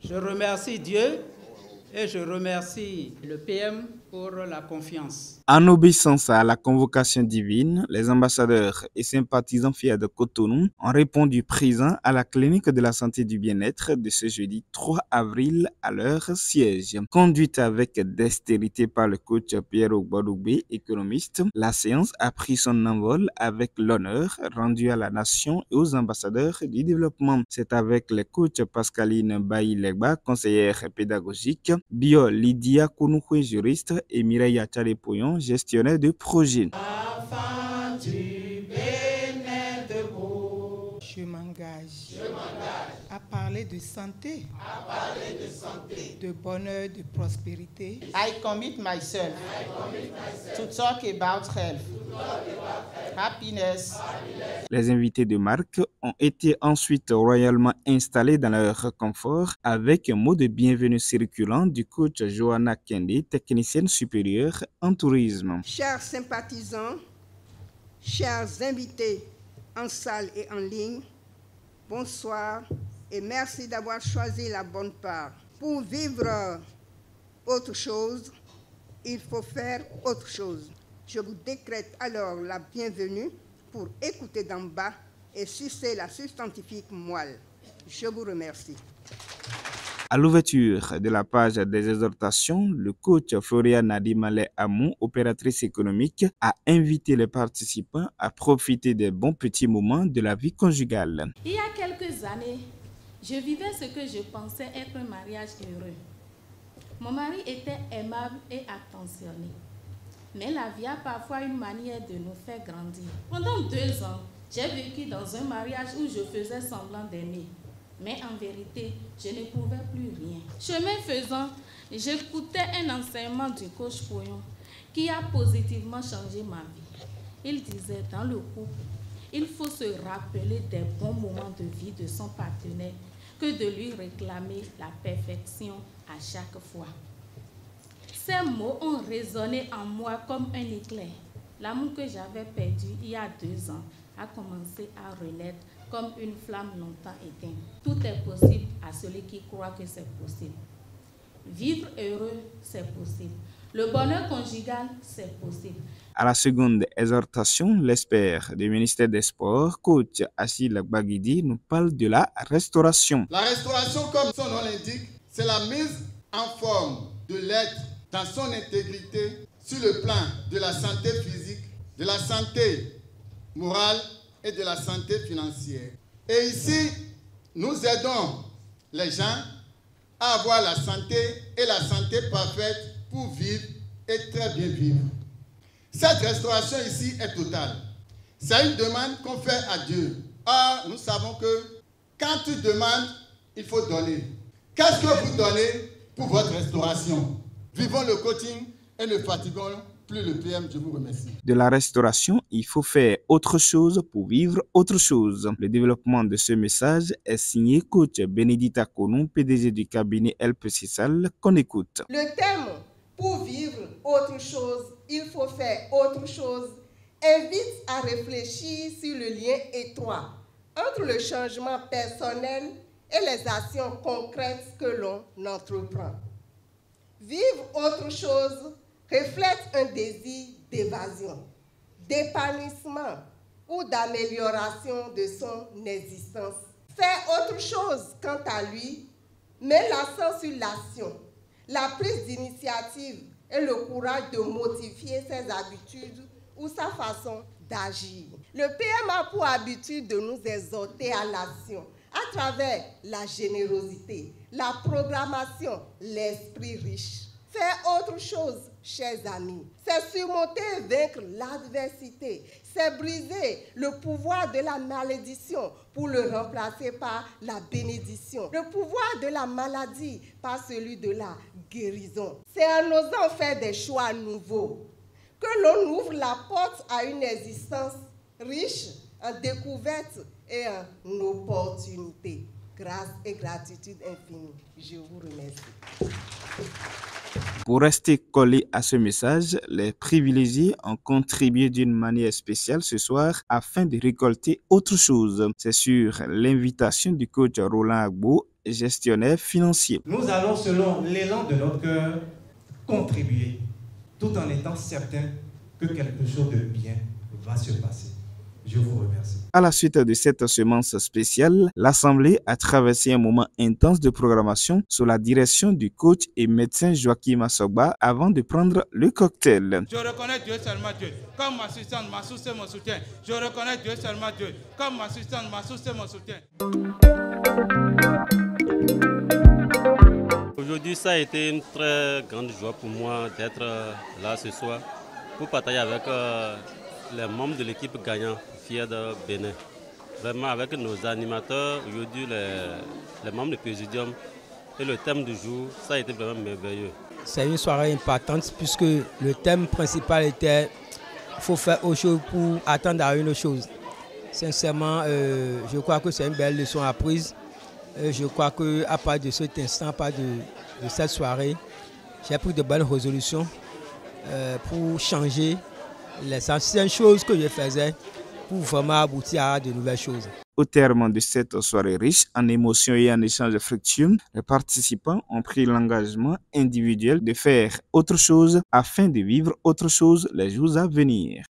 Je remercie Dieu et je remercie le PM pour la confiance. En obéissance à la convocation divine, les ambassadeurs et sympathisants fiers de Cotonou ont répondu présents à la clinique de la santé et du bien-être de ce jeudi 3 avril à leur siège. Conduite avec dextérité par le coach Pierre Ogbadoubé, économiste, la séance a pris son envol avec l'honneur rendu à la nation et aux ambassadeurs du développement. C'est avec les coachs Pascaline Baillegba, conseillère pédagogique, Bio Lydia Kounoué, juriste, et Mireille Tchalépoyon, gestionnaire de projet. Je m'engage à parler de santé, de bonheur, de prospérité. I commit myself to talk about health, happiness. Les invités de marque ont été ensuite royalement installés dans leur confort avec un mot de bienvenue circulant du coach Johanna Kende, technicienne supérieure en tourisme. Chers sympathisants, chers invités en salle et en ligne, bonsoir et merci d'avoir choisi la bonne part. Pour vivre autre chose, il faut faire autre chose. Je vous décrète alors la bienvenue pour écouter d'en bas et sucer la substantifique moelle. Je vous remercie. À l'ouverture de la page des exhortations, le coach Florian Nadimale Amou, opératrice économique, a invité les participants à profiter des bons petits moments de la vie conjugale. Il y a quelques années, je vivais ce que je pensais être un mariage heureux. Mon mari était aimable et attentionné. Mais la vie a parfois une manière de nous faire grandir. Pendant 2 ans, j'ai vécu dans un mariage où je faisais semblant d'aimer. Mais en vérité, je ne pouvais plus rien. Chemin faisant, j'écoutais un enseignement du coach Poyon qui a positivement changé ma vie. Il disait, dans le couple, il faut se rappeler des bons moments de vie de son partenaire que de lui réclamer la perfection à chaque fois. Ces mots ont résonné en moi comme un éclair. L'amour que j'avais perdu il y a 2 ans a commencé à renaître comme une flamme longtemps éteinte. Tout est possible à celui qui croit que c'est possible. Vivre heureux, c'est possible. Le bonheur conjugal, c'est possible. À la seconde exhortation, l'expert du ministère des Sports, coach Achille Baguidi, nous parle de la restauration. La restauration, comme son nom l'indique, c'est la mise en forme de l'être dans son intégrité sur le plan de la santé physique, de la santé morale et de la santé financière. Et ici, nous aidons les gens à avoir la santé et la santé parfaite pour vivre et très bien vivre. Cette restauration ici est totale. C'est une demande qu'on fait à Dieu. Or, nous savons que quand tu demandes, il faut donner. Qu'est-ce que vous donnez pour votre restauration? Vivons le coaching et ne fatiguons plus le PM. Je vous remercie. De la restauration, il faut faire autre chose pour vivre autre chose. Le développement de ce message est signé coach Bénédicte Konou, PDG du cabinet LPC Sal, qu'on écoute. Le thème « Pour vivre autre chose, il faut faire autre chose » invite à réfléchir sur le lien étroit entre le changement personnel et les actions concrètes que l'on entreprend. Vivre autre chose reflète un désir d'évasion, d'épanouissement ou d'amélioration de son existence. Faire autre chose, quant à lui, met l'accent sur l'action, la prise d'initiative et le courage de modifier ses habitudes ou sa façon d'agir. Le PM a pour habitude de nous exhorter à l'action à travers la générosité, la programmation, l'esprit riche. Faire autre chose, chers amis, c'est surmonter et vaincre l'adversité, c'est briser le pouvoir de la malédiction pour le remplacer par la bénédiction, le pouvoir de la maladie par celui de la guérison. C'est en osant faire des choix nouveaux que l'on ouvre la porte à une existence riche en découvertes et en opportunités. Grâce et gratitude infinie. Je vous remercie. Pour rester collé à ce message, les privilégiés ont contribué d'une manière spéciale ce soir afin de récolter autre chose. C'est sur l'invitation du coach Roland Agbo gestionnaire financier. Nous allons, selon l'élan de notre cœur, contribuer, tout en étant certains que quelque chose de bien va se passer. Je vous remercie. À la suite de cette semence spéciale, l'Assemblée a traversé un moment intense de programmation sous la direction du coach et médecin Joachim Asogba avant de prendre le cocktail. Je reconnais Dieu seulement Dieu. Comme assistante, ma source et mon soutien. Je reconnais Dieu seulement Dieu. Comme assistante, ma source et mon soutien. Aujourd'hui, ça a été une très grande joie pour moi d'être là ce soir pour partager avec les membres de l'équipe gagnante fière de Bénin. Vraiment avec nos animateurs, aujourd'hui les membres du Présidium et le thème du jour, ça a été vraiment merveilleux. C'est une soirée importante puisque le thème principal était « Il faut faire autre chose pour attendre à une chose ». Sincèrement, je crois que c'est une belle leçon apprise. Je crois qu'à part de cet instant, à part de cette soirée, j'ai pris de bonnes résolutions pour changer les anciennes choses que je faisais pour vraiment aboutir à de nouvelles choses. Au terme de cette soirée riche en émotions et en échanges fructueux, les participants ont pris l'engagement individuel de faire autre chose afin de vivre autre chose les jours à venir.